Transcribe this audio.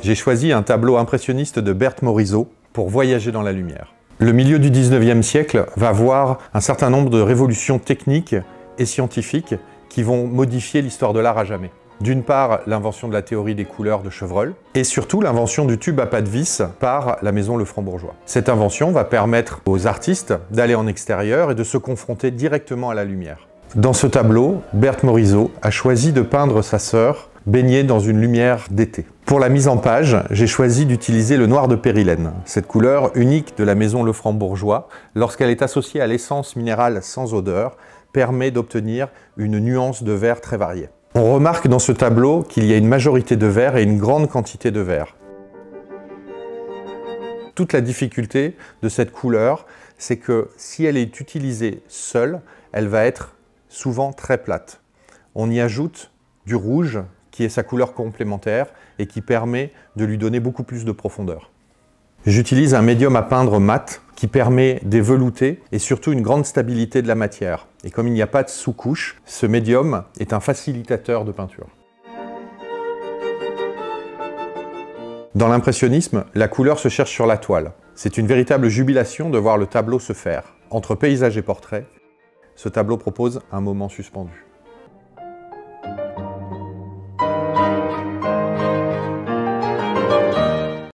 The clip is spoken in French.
J'ai choisi un tableau impressionniste de Berthe Morisot pour voyager dans la lumière. Le milieu du 19e siècle va voir un certain nombre de révolutions techniques et scientifiques qui vont modifier l'histoire de l'art à jamais. D'une part, l'invention de la théorie des couleurs de Chevreul, et surtout l'invention du tube à pas de vis par la maison Lefranc-Bourgeois. Cette invention va permettre aux artistes d'aller en extérieur et de se confronter directement à la lumière. Dans ce tableau, Berthe Morisot a choisi de peindre sa sœur baignée dans une lumière d'été. Pour la mise en page, j'ai choisi d'utiliser le noir de périlène, cette couleur unique de la maison Lefranc-Bourgeois, lorsqu'elle est associée à l'essence minérale sans odeur, permet d'obtenir une nuance de vert très variée. On remarque dans ce tableau qu'il y a une majorité de vert et une grande quantité de vert. Toute la difficulté de cette couleur, c'est que si elle est utilisée seule, elle va être souvent très plate. On y ajoute du rouge, qui est sa couleur complémentaire et qui permet de lui donner beaucoup plus de profondeur. J'utilise un médium à peindre mat qui permet des veloutés et surtout une grande stabilité de la matière. Et comme il n'y a pas de sous-couche, ce médium est un facilitateur de peinture. Dans l'impressionnisme, la couleur se cherche sur la toile. C'est une véritable jubilation de voir le tableau se faire. Entre paysage et portrait, ce tableau propose un moment suspendu.